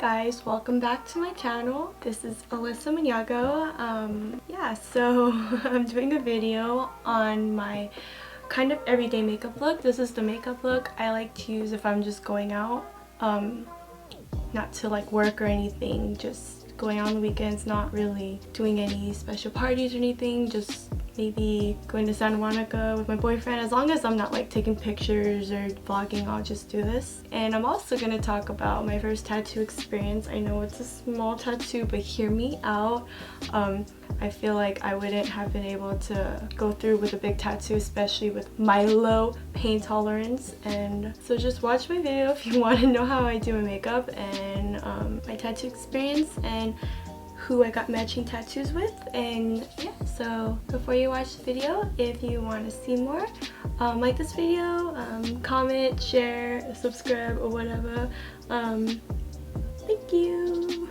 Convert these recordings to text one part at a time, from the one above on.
guys, welcome back to my channel. This is Alyssa Maniago. Yeah, so I'm doing a video on my kind of everyday makeup look. This is the makeup look I like to use if I'm just going out, not to like work or anything, just going out on the weekends, not really doing any special parties or anything, just maybe going to Santa Monica with my boyfriend. As long as I'm not like taking pictures or vlogging, I'll just do this. And I'm also going to talk about my first tattoo experience. I know it's a small tattoo, but hear me out. I feel like I wouldn't have been able to go through with a big tattoo, especially with my low pain tolerance. And so just watch my video if you want to know how I do my makeup and my tattoo experience and who I got matching tattoos with. And yeah, so before you watch the video, if you want to see more, like this video, comment, share, subscribe, or whatever. Thank you.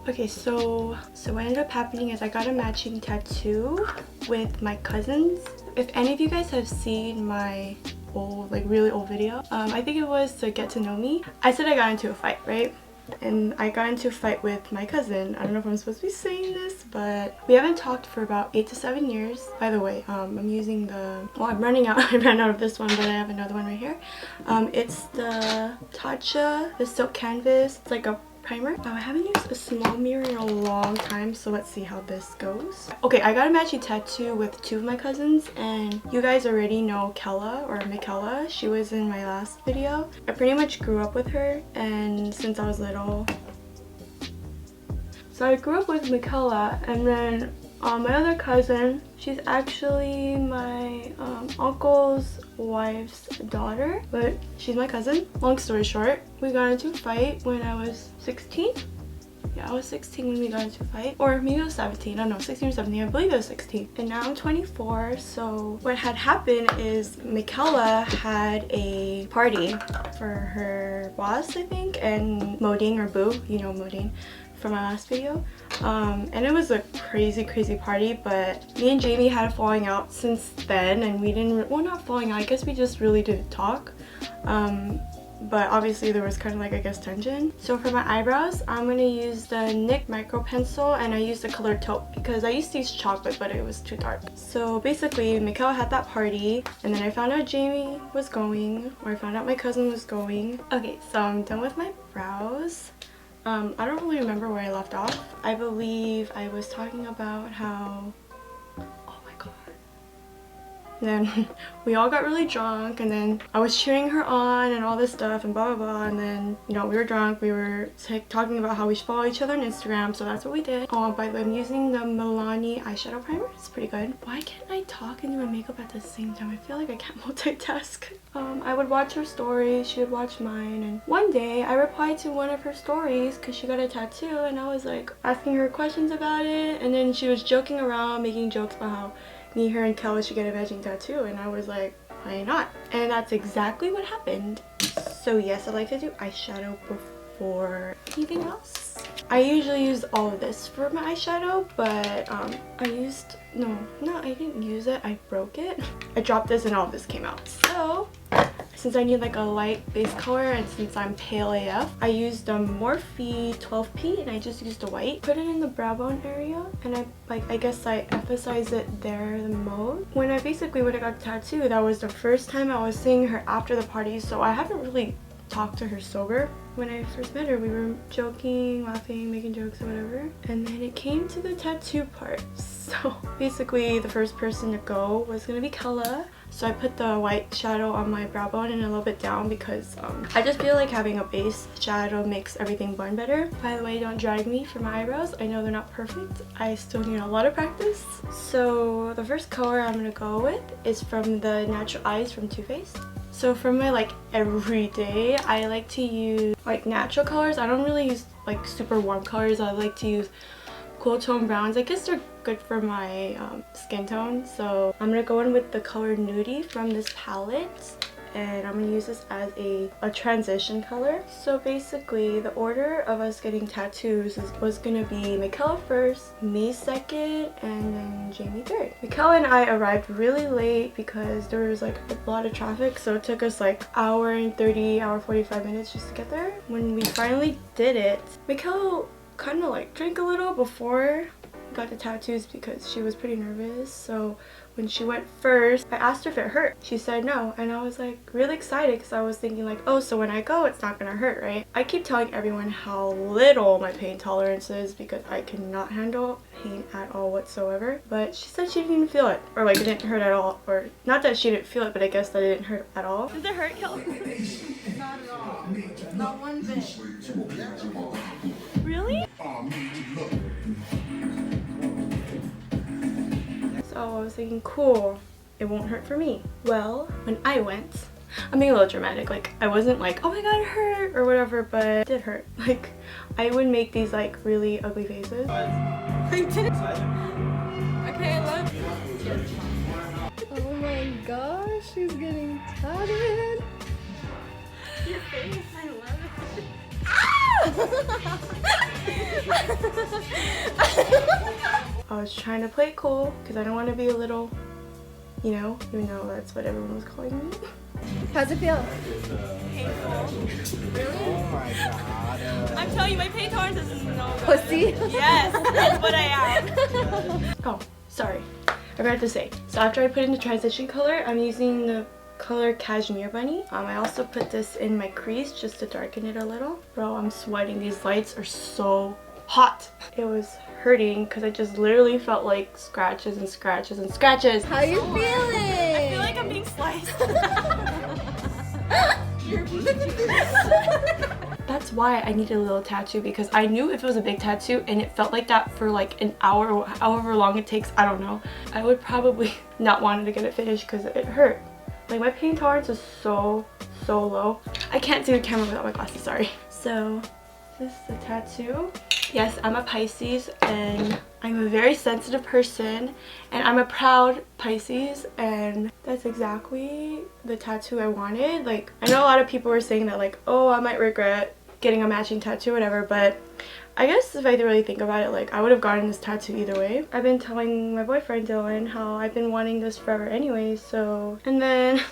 Okay, so what ended up happening is I got a matching tattoo with my cousins. If any of you guys have seen my old, like really old video, I think it was to get to know me. I said I got into a fight, right? And I got into a fight with my cousin. I don't know if I'm supposed to be saying this, but we haven't talked for about 8 to 7 years. By the way, I'm using the, well, I'm running out. I ran out of this one, but I have another one right here. It's the Tatcha, the Silk Canvas. It's like a primer. I haven't used a small mirror in a long time, so let's see how this goes. Okay, I got a matching tattoo with 2 of my cousins, and you guys already know Kella or Michaela. She was in my last video. I pretty much grew up with her, and since I was little. So I grew up with Michaela, and then my other cousin, she's actually my uncle's wife's daughter, but she's my cousin. Long story short, we got into a fight when I was 16. Yeah, I was 16 when we got into a fight, or maybe it was 17. I don't know, 16 or 17. I believe it was 16. And now I'm 24. So what had happened is Michaela had a party for her boss, I think, and Modine, or Boo, you know Modine from my last video, and it was a crazy party. But me and Jamie had a falling out since then, and we didn't, well, not falling out, I guess we just really didn't talk, but obviously there was kind of like, I guess, tension. So for my eyebrows, I'm gonna use the NYX micro pencil, and I used the color taupe because I used to use chocolate, but it was too dark. So basically Michaela had that party, and then I found out Jamie was going, or I found out my cousin was going. Okay, so I'm done with my brows. I don't really remember where I left off. I believe I was talking about how, oh my god. And then we all got really drunk, and then I was cheering her on and all this stuff and blah blah blah, and then, you know, we were drunk, we were talking about how we should follow each other on Instagram, so that's what we did. Oh, by the way, I'm using the Milani eyeshadow primer. It's pretty good. Why can't I talk and do my makeup at the same time? I feel like I can't multitask. I would watch her stories, she would watch mine, and one day I replied to one of her stories because she got a tattoo, and I was like asking her questions about it, and then she was joking around, making jokes about how me, her, and Kelly should get a matching tattoo, and I was like, why not? And that's exactly what happened. So yes, I like to do eyeshadow before anything else. I usually use all of this for my eyeshadow, but I used, no, I didn't use it, I broke it. I dropped this and all of this came out. So since I need like a light base color, and since I'm pale AF, I used the Morphe 12P, and I just used a white. Put it in the brow bone area, and I guess I emphasize it there the most. When I got the tattoo, that was the first time I was seeing her after the party, so I haven't really talked to her sober. When I first met her, we were joking, laughing, making jokes or whatever, and then it came to the tattoo part. So basically the first person to go was gonna be Kella. So I put the white shadow on my brow bone and a little bit down because I just feel like having a base shadow makes everything blend better. By the way, don't drag me for my eyebrows. I know they're not perfect. I still need a lot of practice. So the first color I'm gonna go with is from the Natural Eyes from Too Faced. So for my like everyday, I like to use like natural colors. I don't really use like super warm colors. I like to use cool tone browns. I guess they're good for my skin tone. So I'm gonna go in with the color Nudie from this palette, and I'm gonna use this as a transition color. So basically the order of us getting tattoos was gonna be Michaela first, me second, and then Jamie third. Michaela and I arrived really late because there was like a lot of traffic, so it took us like hour and 30, hour 45 minutes just to get there. When we finally did it, Michaela kind of like drank a little before we got the tattoos because she was pretty nervous. So when she went first, I asked her if it hurt. She said no, and I was like really excited because I was thinking like, oh, so when I go it's not gonna hurt, right? I keep telling everyone how little my pain tolerance is because I cannot handle pain at all whatsoever, but she said she didn't even feel it, or like it didn't hurt at all, or not that she didn't feel it, but I guess that it didn't hurt at all. Does it hurt, Kel? Not at all. Not one bit. Really? So I was thinking, cool, it won't hurt for me. Well, when I went, I'm being a little dramatic, like I wasn't like, oh my god, it hurt or whatever, but it did hurt. Like I would make these like really ugly faces. I did. Okay, look. Oh my gosh, she's getting tatted. Your face, I love it. I was trying to play it cool because I don't want to be a little, you know, even though that's what everyone was calling me. How's it feel? Painful. Really? Oh my god. I'm telling you, my pain tolerance is no good. Pussy? Yes, that's what I am. Oh, sorry. I forgot to say. So after I put in the transition color, I'm using the color Cashmere Bunny. I also put this in my crease just to darken it a little. Bro, I'm sweating. These lights are so hot. It was hurting because I just literally felt like scratches and scratches and scratches. How you feeling? I feel like I'm being sliced. That's why I needed a little tattoo, because I knew if it was a big tattoo and it felt like that for like an hour or however long it takes, I don't know, I would probably not want to get it finished because it hurt. Like my pain tolerance is so low. I can't see the camera without my glasses, sorry. So this is the tattoo. Yes, I'm a Pisces and I'm a very sensitive person and I'm a proud Pisces, and that's exactly the tattoo I wanted. Like I know a lot of people were saying that like, oh, I might regret getting a matching tattoo or whatever, but I guess if I really think about it, like I would have gotten this tattoo either way. I've been telling my boyfriend Dylan how I've been wanting this forever anyway, so. And then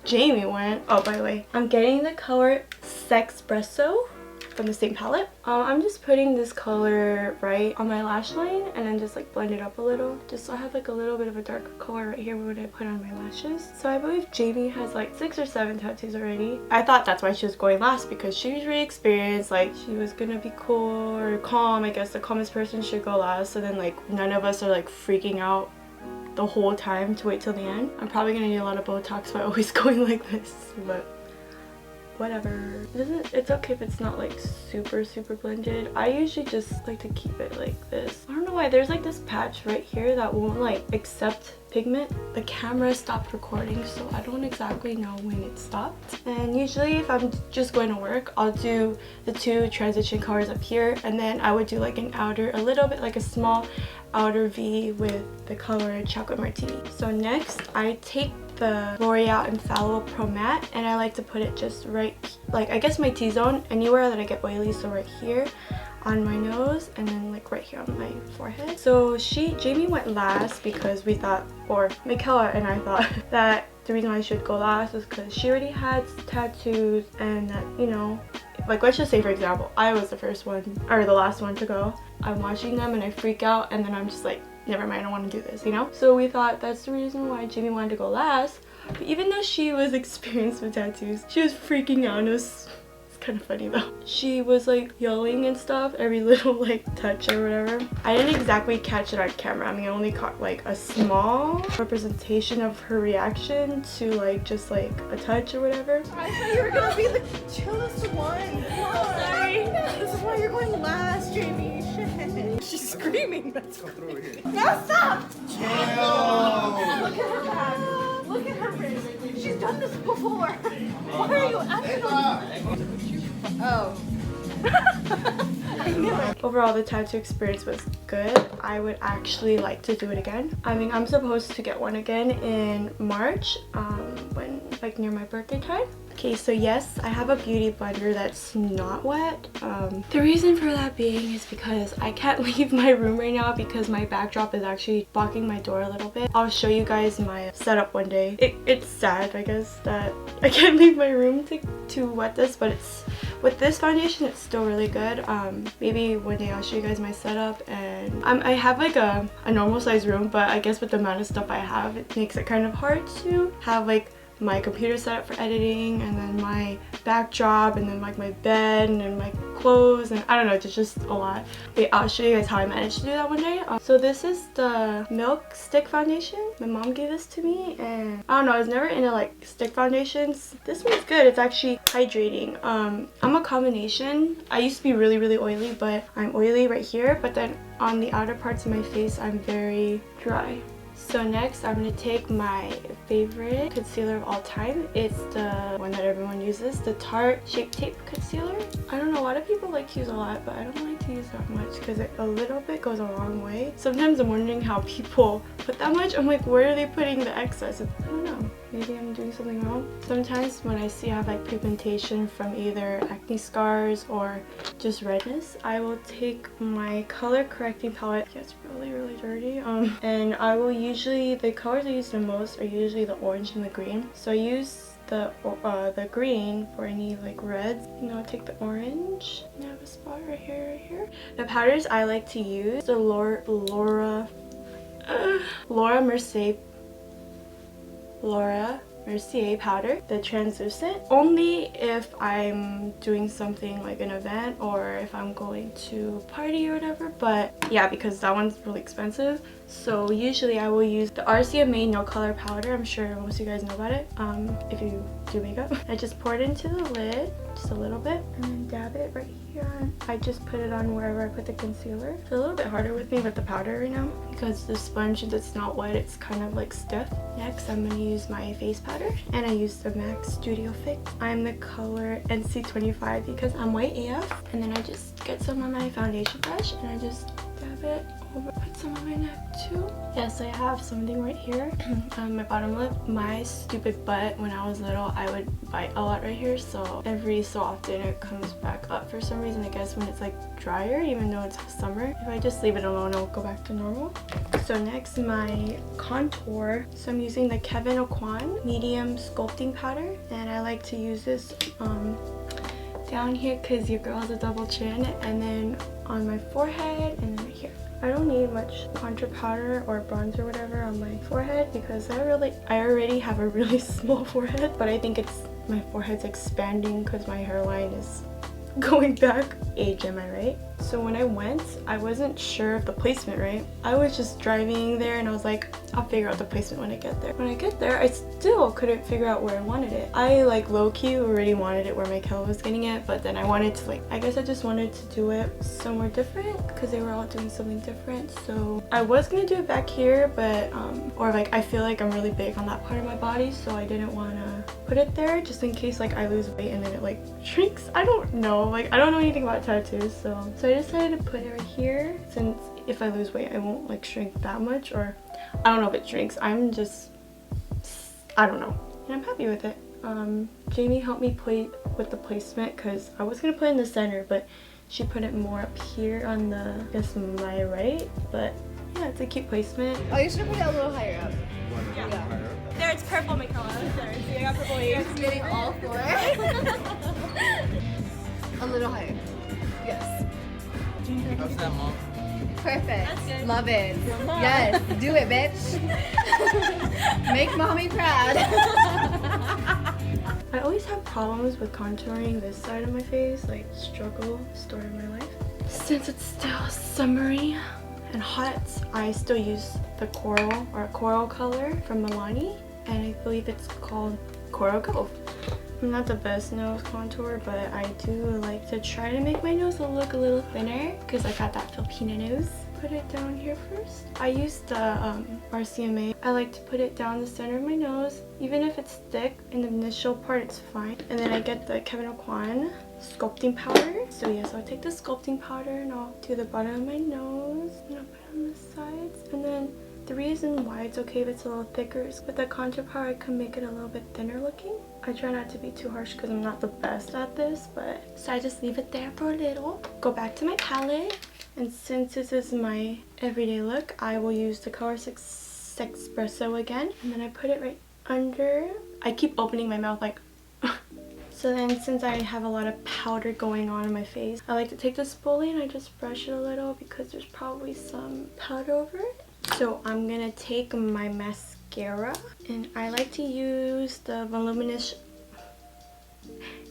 Jamie went. Oh, by the way, I'm getting the color Sexpresso from the same palette. I'm just putting this color right on my lash line and then just like blend it up a little, just so I have like a little bit of a darker color right here when I put on my lashes. So I believe Jamie has like 6 or 7 tattoos already. I thought that's why she was going last, because she was really experienced, like she was gonna be cool or calm. I guess the calmest person should go last, so then like none of us are like freaking out the whole time to wait till the end. I'm probably gonna need a lot of Botox by always going like this, but whatever. It's okay if it's not like super blended. I usually just like to keep it like this. I don't know why there's like this patch right here that won't like accept pigment. The camera stopped recording, so I don't exactly know when it stopped. And usually if I'm just going to work, I'll do the 2 transition colors up here, and then I would do like an outer, a little bit like a small outer V with the color Chocolate Martini. So next I take the L'Oreal Infallible Pro Matte and I like to put it just right, like I guess my T-zone, anywhere that I get oily, so right here on my nose and then like right here on my forehead. So Jamie went last because we thought, or Michaela and I thought that the reason why I should go last is because she already had tattoos and that, you know, like let's just say for example, I was the first one or the last one to go. I'm watching them and I freak out and then I'm just like, never mind, I don't want to do this, you know? So we thought that's the reason why Jamie wanted to go last. But even though she was experienced with tattoos, she was freaking out. It's kind of funny though. She was like yelling and stuff every little like touch or whatever. I didn't exactly catch it on camera. I mean, I only caught like a small representation of her reaction to like just like a touch or whatever. I thought you were gonna be the chillest one. Sorry. This is why you're going last, Jamie. Shit. She's screaming. Let's go through here. No, stop! Chill. Look at her back. Look at her face. She's done this before. Why are you acting on? Oh. I Overall, the tattoo experience was good. I would actually like to do it again. I mean, I'm supposed to get one again in March, when like near my birthday time. Okay, so yes, I have a beauty blender that's not wet. The reason for that being is because I can't leave my room right now because my backdrop is actually blocking my door a little bit. I'll show you guys my setup one day. It's sad, I guess, that I can't leave my room to wet this, but it's with this foundation, it's still really good. Maybe one day I'll show you guys my setup. And I have like a normal size room, but I guess with the amount of stuff I have, it makes it kind of hard to have like my computer set up for editing, and then my backdrop, and then like my bed, and then my clothes, and I don't know, it's just a lot. Wait, I'll show you guys how I managed to do that one day. So this is the Milk Stick Foundation. My mom gave this to me, and I don't know, I was never into like stick foundations. This one's good. It's actually hydrating. I'm a combination. I used to be really oily, but I'm oily right here, but then on the outer parts of my face, I'm very dry. So next, I'm going to take my favorite concealer of all time. It's the one that everyone uses, the Tarte Shape Tape Concealer. I don't know, a lot of people like to use a lot, but I don't like to use that much because a little bit goes a long way. Sometimes I'm wondering how people put that much. I'm like, where are they putting the excess? I don't know. Maybe I'm doing something wrong. Sometimes when I see I have like pigmentation from either acne scars or just redness, I will take my color correcting palette. It gets really dirty. And I will usually, the colors I use the most are usually the orange and the green. So I use the green for any like reds. You know, I take the orange and I have a spot right here. The powders I like to use, the Laura Mercier powder, the translucent, only if I'm doing something like an event or if I'm going to a party or whatever. But yeah, because that one's really expensive, so usually I will use the RCMA no color powder. I'm sure most of you guys know about it if you do makeup. I just pour it into the lid just a little bit and then dab it right here. I just put it on wherever I put the concealer. It's a little bit harder with me with the powder right now because the sponge that's not wet, it's kind of like stiff. Next, I'm going to use my face powder, and I use the MAC Studio Fix. I'm the color NC25 because I'm white AF, and then I just get some on my foundation brush and I just dab it over, put some on my neck too. Yes, I have something right here on my bottom lip. My stupid butt, when I was little, I would bite a lot right here, so every so often it comes back up for some reason. I guess when it's like drier, even though it's summer. If I just leave it alone, it'll go back to normal. So next, my contour. So I'm using the Kevyn Aucoin medium sculpting powder, and I like to use this down here because your girl has a double chin, and then on my forehead, and then right here. I don't need much contour powder or bronzer or whatever on my forehead because I already have a really small forehead, but I think it's my forehead's expanding because my hairline is going back. Age, am I right? So when I went, I wasn't sure of the placement, right? I was just driving there and I was like, I'll figure out the placement when I get there. When I get there, I still couldn't figure out where I wanted it. I like low-key already wanted it where Michaela was getting it, but then I wanted to like, I guess I just wanted to do it somewhere different because they were all doing something different. So I was gonna do it back here, but or like I feel like I'm really big on that part of my body, so I didn't want to put it there just in case like I lose weight and then it like shrinks. I don't know, like I don't know anything about tattoos, so I decided to put it right here since if I lose weight I won't like shrink that much, or I don't know if it shrinks. I don't know, and I'm happy with it. Jamie helped me play with the placement because I was gonna put it in the center, but she put it more up here on the, I guess, my right. But yeah, it's a cute placement. Oh, you should put it a little higher up. Yeah. There, it's purple, Michaela. There, see, I got purple ears. You're getting all four. A little higher. Yes. How's that, Mom? Perfect. That's good. Love it. Yes. Do it, bitch. Make mommy proud. I always have problems with contouring this side of my face, like struggle, story of my life. Since it's still summery and hot, I still use the coral color from Milani, and I believe it's called Coral Cove. I'm not the best nose contour, but I do like to try to make my nose look a little thinner because I got that Filipina nose. Put it down here first. I use the RCMA. I like to put it down the center of my nose. Even if it's thick in the initial part, it's fine. And then I get the Kevyn Aucoin sculpting powder. So yes, I'll take the sculpting powder and I'll do the bottom of my nose and I'll put it on the sides. And then the reason why it's okay if it's a little thicker is with the contour powder I can make it a little bit thinner looking. I try not to be too harsh because I'm not the best at this, but so I just leave it there for a little. Go back to my palette, and since this is my everyday look, I will use the color 6 Espresso again, and then I put it right under. I keep opening my mouth like so then since I have a lot of powder going on in my face, I like to take the spoolie and I just brush it a little because there's probably some powder over it. So I'm gonna take my mascara and I like to use the Voluminous,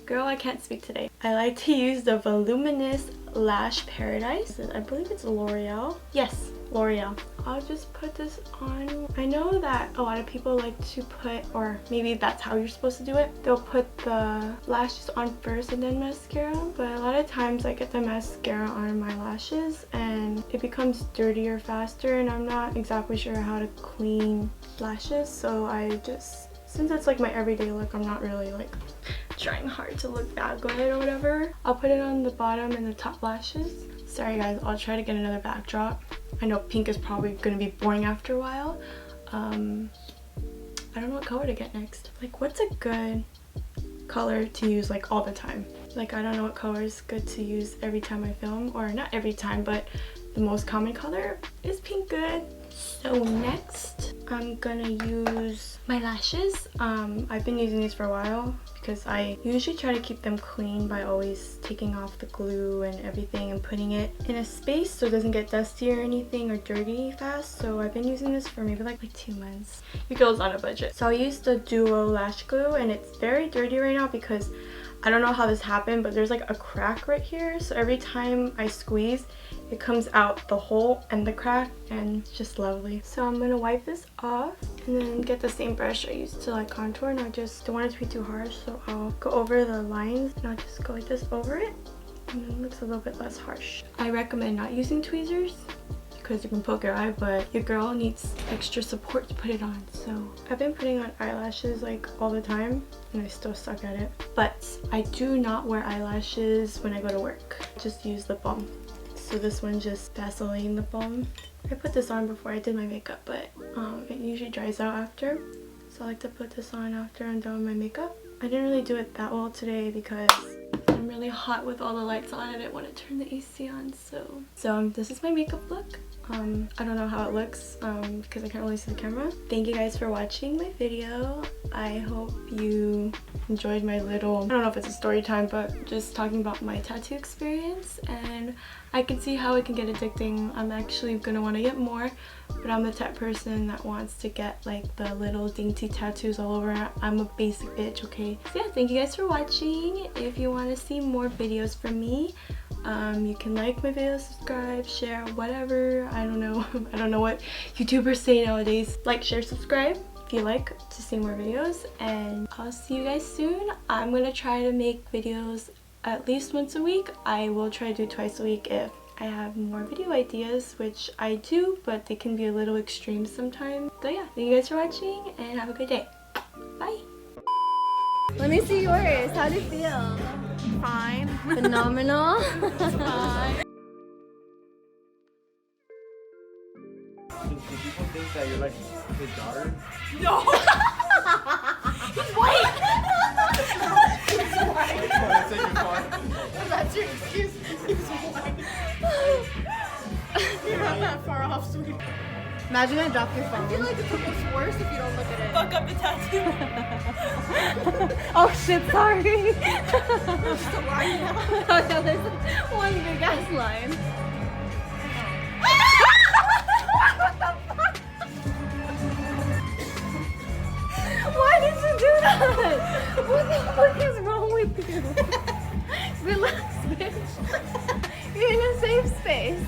girl I can't speak today. I like to use the Voluminous Lash Paradise. I believe it's L'Oreal. Yes, L'Oreal. I'll just put this on. I know that a lot of people like to put, or maybe that's how you're supposed to do it, they'll put the lashes on first and then mascara, but a lot of times I get the mascara on my lashes and it becomes dirtier faster, and I'm not exactly sure how to clean lashes, so I just, since it's like my everyday look, I'm not really like trying hard to look that good or whatever. I'll put it on the bottom and the top lashes. Sorry guys, I'll try to get another backdrop. I know pink is probably going to be boring after a while. I don't know what color to get next. Like, what's a good color to use like all the time? Like, I don't know what color is good to use every time I film, or not every time, but the most common color is pink good. So next, I'm gonna use my lashes. I've been using these for a while because I usually try to keep them clean by always taking off the glue and everything and putting it in a space so it doesn't get dusty or anything or dirty fast. So I've been using this for maybe like 2 months. Your girl's on a budget. So I used the Duo Lash Glue and it's very dirty right now because I don't know how this happened, but there's like a crack right here. So every time I squeeze, it comes out the hole and the crack, and it's just lovely. So I'm gonna wipe this off and then get the same brush I used to like contour, and I just don't want it to be too harsh, so I'll go over the lines and I'll just go like this over it, and then it looks a little bit less harsh. I recommend not using tweezers because you can poke your eye, but your girl needs extra support to put it on. So I've been putting on eyelashes like all the time and I still suck at it, but I do not wear eyelashes when I go to work. Just use lip balm. So this one just Vaseline lip balm. I put this on before I did my makeup, but it usually dries out after, so I like to put this on after I'm done with my makeup. I didn't really do it that well today because I'm really hot with all the lights on. I didn't want to turn the AC on, so this is my makeup look. I don't know how it looks because I can't really see the camera. Thank you guys for watching my video. I hope you enjoyed my little, I don't know if it's a story time, but just talking about my tattoo experience, and I can see how it can get addicting. I'm actually gonna want to get more, but I'm the type person that wants to get like the little dainty tattoos all over. I'm a basic bitch, okay? So yeah, thank you guys for watching. If you want to see more videos from me, you can like my video, subscribe, share, whatever. I don't know. I don't know what YouTubers say nowadays. Like, share, subscribe if you like to see more videos, and I'll see you guys soon. I'm gonna try to make videos at least once a week. I will try to do twice a week if I have more video ideas, which I do, but they can be a little extreme sometimes. So yeah, thank you guys for watching and have a good day. Bye. Let me see yours. How do you feel? Fine. Phenomenal. Fine. Do people think that you're like his daughter? No! He's white! That's your excuse. He's white. You're not that far off, sweetie. Imagine I drop your phone. I feel like it's almost worse if you don't look at it. Fuck up the tattoo. Oh shit, sorry. There's just a line now. Oh yeah, there's one big ass line. What the fuck? Why did you do that? What the fuck is wrong with you? Relax, bitch. You're in a safe space.